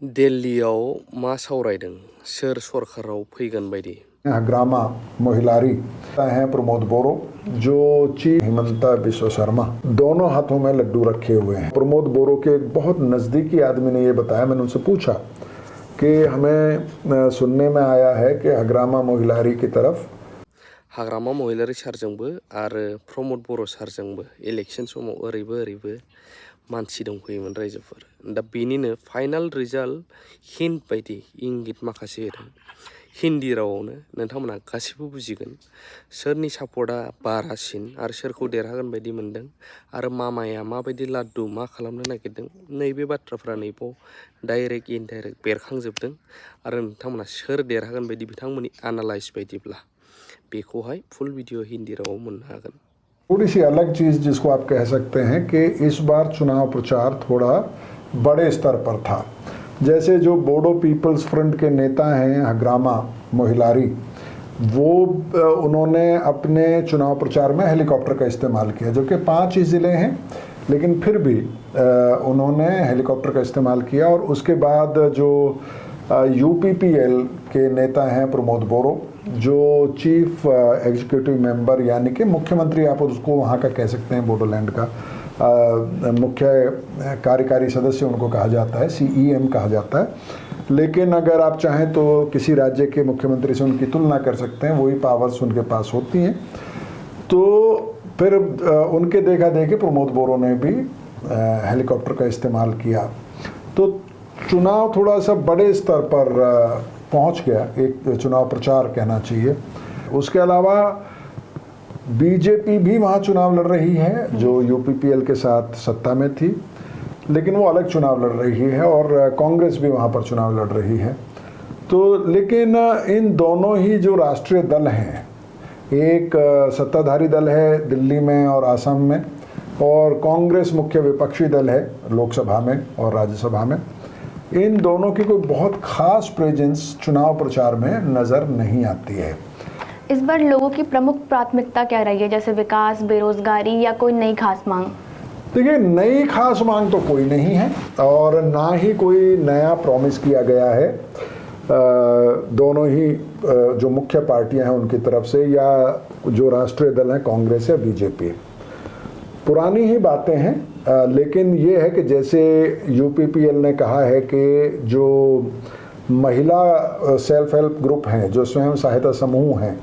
दिल्लीयाव मा सावरायदों? सोर सरकाराव फैगोन बायदि? ग्रामा मोहिलारी हैं प्रमोद बोरो, जो चीफ हिमंता बिश्व शर्मा, दोनों हाथों में लड्डू रखे हुए हैं। प्रमोद बोरो के एक बहुत नज़दीकी आदमी ने ये बताया, मैंने उनसे पूछा कि हमें सुनने में आया है कि हाग्रामा मोहिलारी की तरफ हाग्रामा महिलारि सारजोंबो आरो प्रमोद बर' सारजोंबो इलेक्शन समाव ओरैबो मानसि दंफैयोमोन रायजोफोर। दा बेनिनो फाइनाल रिजाल्ट हिन्ट बायदि इंगित माखासे होदों। हिन्दी रावावनो नोंथांमोना गासिबो बुजिगोन सोरनि सापर्टआ बारासिन आरो सोरखौ देरहागोन बायदि मोनदों आरो मामाया माबायदि लाड्डु मा खालामनो नागिरदों, नैबे बाथ्राफ्रा नैबाव डाइरेक्ट इनडाइरेक्ट बेरखांजोबदों आरो नोंथांमोना सोर देरहागोन बायदि बिथांमोननि एनालाइज बायदिब्ला बेखौहाय फुल वीडियो हिंदी रावाव मोननो हागोन। थोड़ी सी अलग चीज़ जिसको आप कह सकते हैं कि इस बार चुनाव प्रचार थोड़ा बड़े स्तर पर था। जैसे जो बोडो पीपल्स फ्रंट के नेता हैं हाग्रामा मोहिलारी, वो उन्होंने अपने चुनाव प्रचार में हेलीकॉप्टर का इस्तेमाल किया, जो कि 5 ही ज़िले हैं, लेकिन फिर भी उन्होंने हेलीकॉप्टर का इस्तेमाल किया। और उसके बाद जो यूपीपीएल के नेता हैं प्रमोद बोरो, जो चीफ एग्जीक्यूटिव मेंबर यानी कि मुख्यमंत्री आप उसको वहाँ का कह सकते हैं, बोडोलैंड का मुख्य कार्यकारी सदस्य उनको कहा जाता है, CEM कहा जाता है। लेकिन अगर आप चाहें तो किसी राज्य के मुख्यमंत्री से उनकी तुलना कर सकते हैं, वही पावर्स उनके पास होती हैं। तो फिर उनके देखा देखी प्रमोद बोरो ने भी हेलीकॉप्टर का इस्तेमाल किया, तो चुनाव थोड़ा सा बड़े स्तर पर पहुंच गया, एक चुनाव प्रचार कहना चाहिए। उसके अलावा बीजेपी भी वहाँ चुनाव लड़ रही है, जो यूपीपीएल के साथ सत्ता में थी, लेकिन वो अलग चुनाव लड़ रही है, और कांग्रेस भी वहाँ पर चुनाव लड़ रही है। तो लेकिन इन दोनों ही जो राष्ट्रीय दल हैं, एक सत्ताधारी दल है दिल्ली में और असम में, और कांग्रेस मुख्य विपक्षी दल है लोकसभा में और राज्यसभा में, इन दोनों की कोई बहुत खास प्रेजेंस चुनाव प्रचार में नज़र नहीं आती है। इस बार लोगों की प्रमुख प्राथमिकता क्या रही है, जैसे विकास, बेरोजगारी या कोई नई खास मांग? देखिए, नई खास मांग तो कोई नहीं है और ना ही कोई नया प्रॉमिस किया गया है दोनों ही जो मुख्य पार्टियां हैं उनकी तरफ से, या जो राष्ट्रीय दल हैं कांग्रेस या बीजेपी। पुरानी ही बातें हैं, लेकिन ये है कि जैसे यूपीपीएल ने कहा है कि जो महिला सेल्फ हेल्प ग्रुप हैं, जो स्वयं सहायता समूह हैं,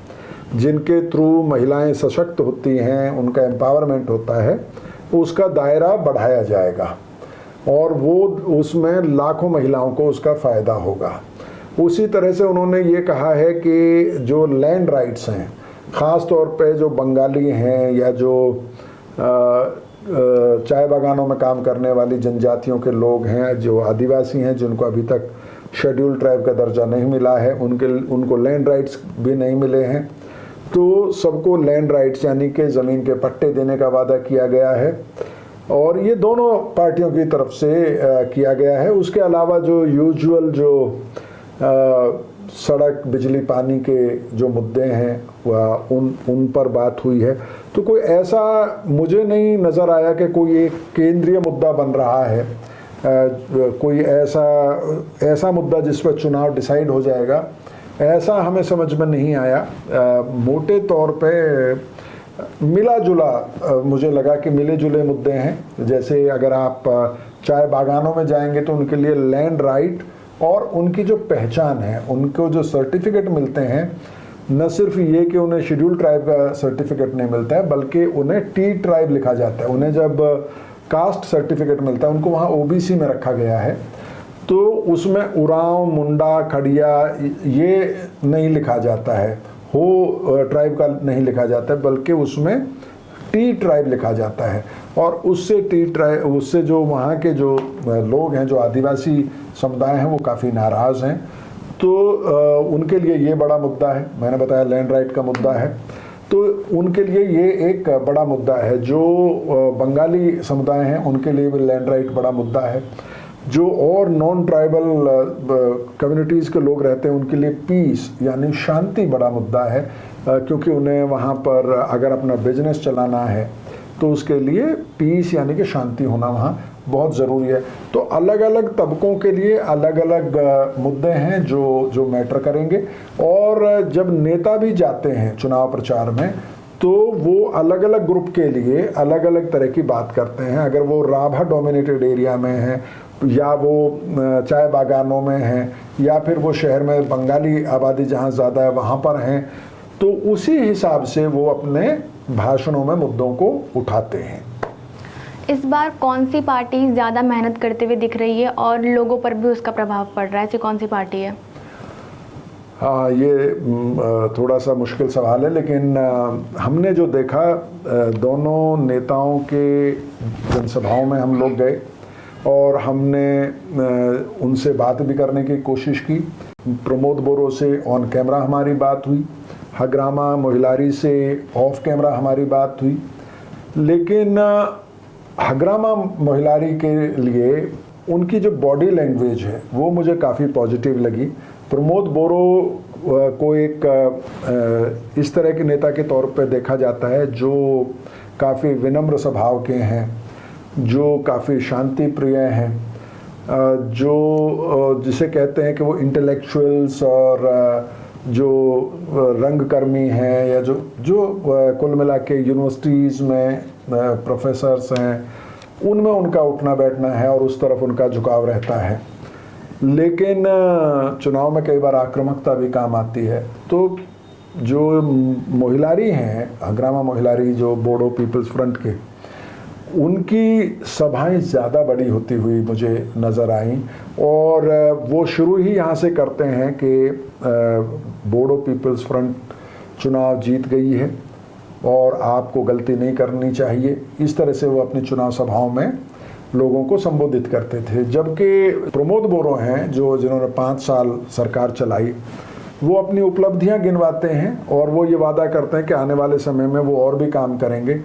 जिनके थ्रू महिलाएं सशक्त होती हैं, उनका एम्पावरमेंट होता है, उसका दायरा बढ़ाया जाएगा और वो उसमें लाखों महिलाओं को उसका फ़ायदा होगा। उसी तरह से उन्होंने ये कहा है कि जो लैंड राइट्स हैं, ख़ास तौर पे जो बंगाली हैं या जो चाय बागानों में काम करने वाली जनजातियों के लोग हैं, जो आदिवासी हैं, जिनको अभी तक शेड्यूल ट्राइब का दर्जा नहीं मिला है, उनको लैंड राइट्स भी नहीं मिले हैं, तो सबको लैंड राइट्स यानी कि ज़मीन के पट्टे देने का वादा किया गया है, और ये दोनों पार्टियों की तरफ से किया गया है। उसके अलावा जो यूजुअल जो सड़क, बिजली, पानी के जो मुद्दे हैं वह उन पर बात हुई है। तो कोई ऐसा मुझे नहीं नज़र आया कि कोई एक केंद्रीय मुद्दा बन रहा है, कोई ऐसा मुद्दा जिस पर चुनाव डिसाइड हो जाएगा, ऐसा हमें समझ में नहीं आया। मोटे तौर पे मिला जुला मुझे लगा कि मिले जुले मुद्दे हैं। जैसे अगर आप चाय बागानों में जाएंगे तो उनके लिए लैंड राइट और उनकी जो पहचान है, उनको जो सर्टिफिकेट मिलते हैं, न सिर्फ ये कि उन्हें शेड्यूल ट्राइब का सर्टिफिकेट नहीं मिलता है, बल्कि उन्हें टी ट्राइब लिखा जाता है। उन्हें जब कास्ट सर्टिफिकेट मिलता है, उनको वहाँ OBC में रखा गया है, तो उसमें उरांव, मुंडा, खड़िया ये नहीं लिखा जाता है, हो ट्राइब का नहीं लिखा जाता है, बल्कि उसमें टी ट्राइब लिखा जाता है। और उससे जो वहाँ के जो लोग हैं, जो आदिवासी समुदाय हैं, वो काफ़ी नाराज़ हैं। तो उनके लिए ये बड़ा मुद्दा है। मैंने बताया लैंड राइट का मुद्दा है, तो उनके लिए ये एक बड़ा मुद्दा है। जो बंगाली समुदाय हैं, उनके लिए भी लैंड राइट बड़ा मुद्दा है। जो और नॉन ट्राइबल कम्युनिटीज़ के लोग रहते हैं, उनके लिए पीस यानी शांति बड़ा मुद्दा है, क्योंकि उन्हें वहाँ पर अगर अपना बिजनेस चलाना है तो उसके लिए पीस यानी कि शांति होना वहाँ बहुत ज़रूरी है। तो अलग अलग तबकों के लिए अलग अलग मुद्दे हैं जो मैटर करेंगे। और जब नेता भी जाते हैं चुनाव प्रचार में तो वो अलग अलग ग्रुप के लिए अलग अलग तरह की बात करते हैं। अगर वो राभा डोमिनेटेड एरिया में है या वो चाय बागानों में है या फिर वो शहर में बंगाली आबादी जहाँ ज़्यादा है वहाँ पर हैं, तो उसी हिसाब से वो अपने भाषणों में मुद्दों को उठाते हैं। इस बार कौन सी पार्टी ज़्यादा मेहनत करते हुए दिख रही है और लोगों पर भी उसका प्रभाव पड़ रहा है, ऐसी कौन सी पार्टी है? हाँ, ये थोड़ा सा मुश्किल सवाल है, लेकिन हमने जो देखा दोनों नेताओं के जनसभाओं में हम लोग गए और हमने उनसे बात भी करने की कोशिश की। प्रमोद बोरो से ऑन कैमरा हमारी बात हुई, हग्रामा मोहिलारी से ऑफ कैमरा हमारी बात हुई, लेकिन हग्रामा मोहिलारी के लिए उनकी जो बॉडी लैंग्वेज है वो मुझे काफ़ी पॉजिटिव लगी। प्रमोद बोरो को एक इस तरह के नेता के तौर पे देखा जाता है जो काफ़ी विनम्र स्वभाव के हैं, जो काफ़ी शांति प्रिय हैं, जो जिसे कहते हैं कि वो इंटेलेक्चुअल्स और जो रंगकर्मी हैं या जो कुल मिला के यूनिवर्सिटीज़ में प्रोफेसर्स हैं, उनमें उनका उठना बैठना है और उस तरफ उनका झुकाव रहता है। लेकिन चुनाव में कई बार आक्रामकता भी काम आती है। तो जो मोहिलारी हैं, हग्रामा मोहिलारी जो बोडो पीपल्स फ्रंट के, उनकी सभाएं ज़्यादा बड़ी होती हुई मुझे नज़र आई और वो शुरू ही यहाँ से करते हैं कि बोडो पीपल्स फ्रंट चुनाव जीत गई है और आपको गलती नहीं करनी चाहिए। इस तरह से वो अपनी चुनाव सभाओं में लोगों को संबोधित करते थे। जबकि प्रमोद बोरो हैं जिन्होंने 5 साल सरकार चलाई, वो अपनी उपलब्धियां गिनवाते हैं और वो ये वादा करते हैं कि आने वाले समय में वो और भी काम करेंगे।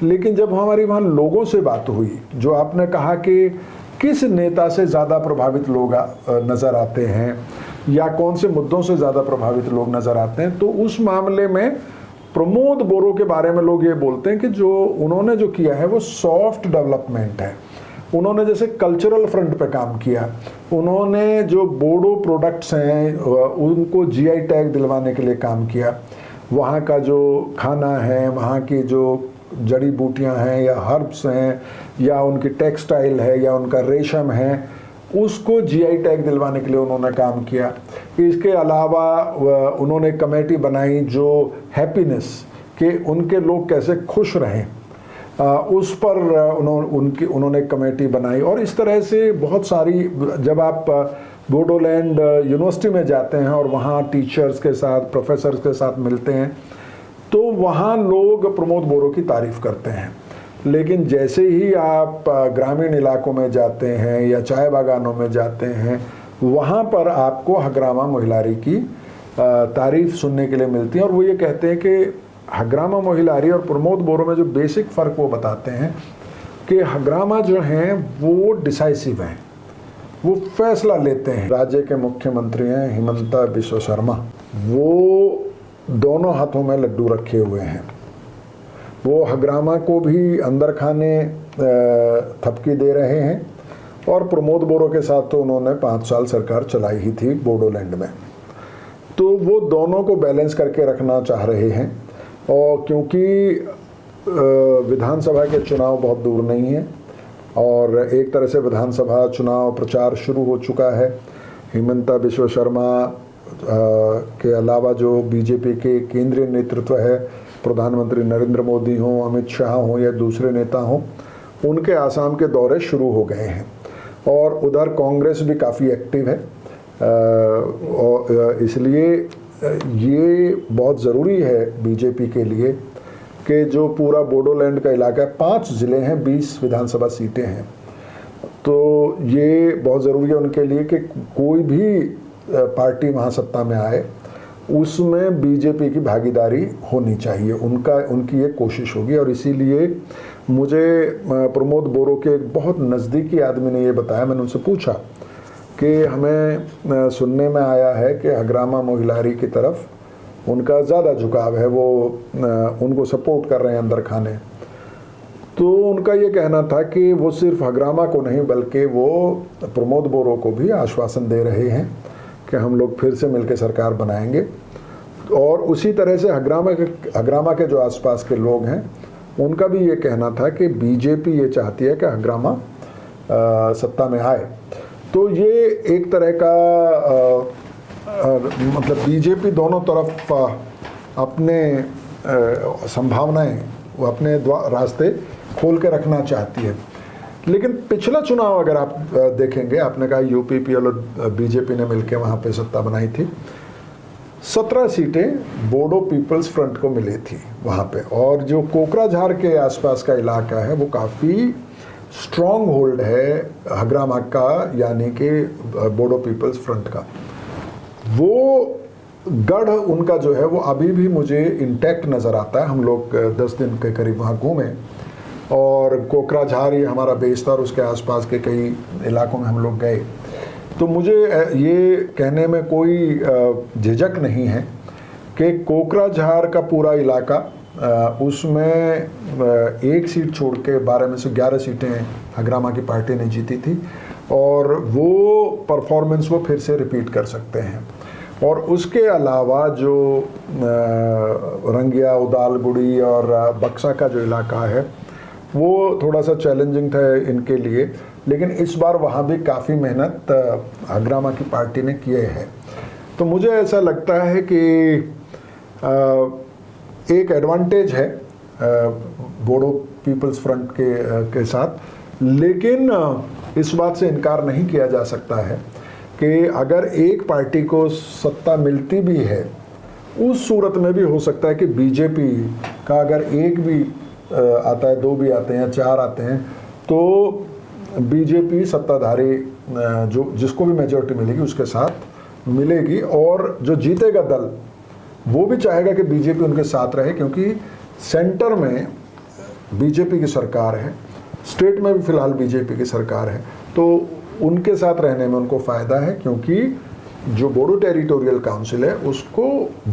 लेकिन जब हमारी वहाँ लोगों से बात हुई, जो आपने कहा कि किस नेता से ज़्यादा प्रभावित लोग नज़र आते हैं या कौन से मुद्दों से ज़्यादा प्रभावित लोग नज़र आते हैं, तो उस मामले में प्रमोद बोरो के बारे में लोग ये बोलते हैं कि जो उन्होंने जो किया है वो सॉफ्ट डेवलपमेंट है। उन्होंने जैसे कल्चरल फ्रंट पे काम किया, उन्होंने जो बोडो प्रोडक्ट्स हैं उनको जीआई टैग दिलवाने के लिए काम किया। वहाँ का जो खाना है, वहाँ की जो जड़ी बूटियाँ हैं या हर्ब्स हैं या उनकी टेक्सटाइल है या उनका रेशम है, उसको जीआई टैग दिलवाने के लिए उन्होंने काम किया। इसके अलावा उन्होंने कमेटी बनाई जो हैप्पीनेस के उनके लोग कैसे खुश रहें, उस पर उन्होंने कमेटी बनाई। और इस तरह से बहुत सारी, जब आप बोडोलैंड यूनिवर्सिटी में जाते हैं और वहाँ टीचर्स के साथ, प्रोफेसर्स के साथ मिलते हैं, तो वहाँ लोग प्रमोद बोरो की तारीफ़ करते हैं। लेकिन जैसे ही आप ग्रामीण इलाकों में जाते हैं या चाय बागानों में जाते हैं, वहाँ पर आपको हग्रामा मोहिलारी की तारीफ़ सुनने के लिए मिलती है। और वो ये कहते हैं कि हग्रामा मोहिलारी और प्रमोद बोरो में जो बेसिक फ़र्क वो बताते हैं कि हग्रामा जो हैं वो डिसाइसिव हैं, वो फैसला लेते हैं। राज्य के मुख्यमंत्री हैं हिमंता बिस्वा शर्मा, वो दोनों हाथों में लड्डू रखे हुए हैं। वो हग्रामा को भी अंदर खाने थपकी दे रहे हैं और प्रमोद बोरो के साथ तो उन्होंने 5 साल सरकार चलाई ही थी बोडोलैंड में। तो वो दोनों को बैलेंस करके रखना चाह रहे हैं। और क्योंकि विधानसभा के चुनाव बहुत दूर नहीं है और एक तरह से विधानसभा चुनाव प्रचार शुरू हो चुका है, हिमंता बिस्वा शर्मा के अलावा जो बीजेपी के केंद्रीय नेतृत्व है, प्रधानमंत्री नरेंद्र मोदी हों, अमित शाह हों या दूसरे नेता हों, उनके आसाम के दौरे शुरू हो गए हैं। और उधर कांग्रेस भी काफ़ी एक्टिव है और इसलिए ये बहुत ज़रूरी है बीजेपी के लिए कि जो पूरा बोडोलैंड का इलाका है, 5 ज़िले हैं, 20 विधानसभा सीटें हैं, तो ये बहुत ज़रूरी है उनके लिए कि कोई भी पार्टी वहाँ सत्ता में आए उसमें बीजेपी की भागीदारी होनी चाहिए। उनकी ये कोशिश होगी। और इसीलिए मुझे प्रमोद बोरो के एक बहुत नज़दीकी आदमी ने ये बताया, मैंने उनसे पूछा कि हमें सुनने में आया है कि हग्रामा मोहिलारी की तरफ उनका ज़्यादा झुकाव है, वो उनको सपोर्ट कर रहे हैं अंदर खाने। तो उनका ये कहना था कि वो सिर्फ हग्रामा को नहीं बल्कि वो प्रमोद बोरो को भी आश्वासन दे रहे हैं कि हम लोग फिर से मिलकर सरकार बनाएंगे। और उसी तरह से हग्रामा के जो आसपास के लोग हैं उनका भी ये कहना था कि बीजेपी ये चाहती है कि हग्रामा सत्ता में आए। तो ये एक तरह का मतलब बीजेपी दोनों तरफ अपने संभावनाएं वो अपने रास्ते खोल के रखना चाहती है। लेकिन पिछला चुनाव अगर आप देखेंगे, आपने कहा यूपीपीएल और बीजेपी ने मिलकर वहाँ पे सत्ता बनाई थी, 17 सीटें बोडो पीपल्स फ्रंट को मिली थी वहाँ पे। और जो कोकराझार के आसपास का इलाका है वो काफ़ी स्ट्रॉन्ग होल्ड है हग्रामा का, यानी कि बोडो पीपल्स फ्रंट का। वो गढ़ उनका जो है वो अभी भी मुझे इंटैक्ट नज़र आता है। हम लोग 10 दिन के करीब वहाँ घूमे और कोकराझार ये हमारा बेस था और उसके आसपास के कई इलाकों में हम लोग गए। तो मुझे ये कहने में कोई झिझक नहीं है कि कोकराझार का पूरा इलाका उसमें एक सीट छोड़ के 12 में से 11 सीटें हग्रामा की पार्टी ने जीती थी और वो परफॉर्मेंस वो फिर से रिपीट कर सकते हैं। और उसके अलावा जो रंगिया, उदालगुड़ी और बक्सा का जो इलाका है वो थोड़ा सा चैलेंजिंग था इनके लिए, लेकिन इस बार वहाँ भी काफ़ी मेहनत हग्रामा की पार्टी ने किए हैं। तो मुझे ऐसा लगता है कि एक एडवांटेज है बोडो पीपल्स फ्रंट के साथ, लेकिन इस बात से इनकार नहीं किया जा सकता है कि अगर एक पार्टी को सत्ता मिलती भी है उस सूरत में भी हो सकता है कि बीजेपी का अगर एक भी आता है, 2 भी आते हैं, 4 आते हैं, तो बीजेपी सत्ताधारी जो जिसको भी मेजॉरिटी मिलेगी उसके साथ मिलेगी और जो जीतेगा दल वो भी चाहेगा कि बीजेपी उनके साथ रहे, क्योंकि सेंटर में बीजेपी की सरकार है, स्टेट में भी फिलहाल बीजेपी की सरकार है, तो उनके साथ रहने में उनको फ़ायदा है। क्योंकि जो बोडो टेरिटोरियल काउंसिल है उसको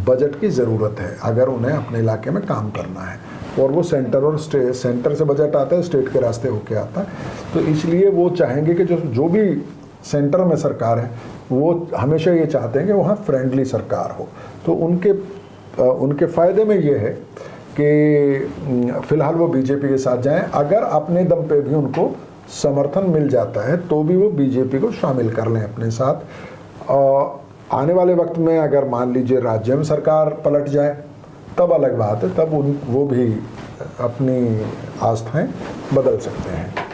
बजट की ज़रूरत है अगर उन्हें अपने इलाके में काम करना है, और वो सेंटर और सेंटर से बजट आता है, स्टेट के रास्ते होके आता है। तो इसलिए वो चाहेंगे कि जो भी सेंटर में सरकार है वो हमेशा ये चाहते हैं कि वहाँ फ्रेंडली सरकार हो। तो उनके फ़ायदे में ये है कि फ़िलहाल वो बीजेपी के साथ जाएं। अगर अपने दम पे भी उनको समर्थन मिल जाता है तो भी वो बीजेपी को शामिल कर लें अपने साथ। आने वाले वक्त में अगर मान लीजिए राज्य में सरकार पलट जाए तब अलग बात है, तब वो भी अपनी आस्थाएं बदल सकते हैं।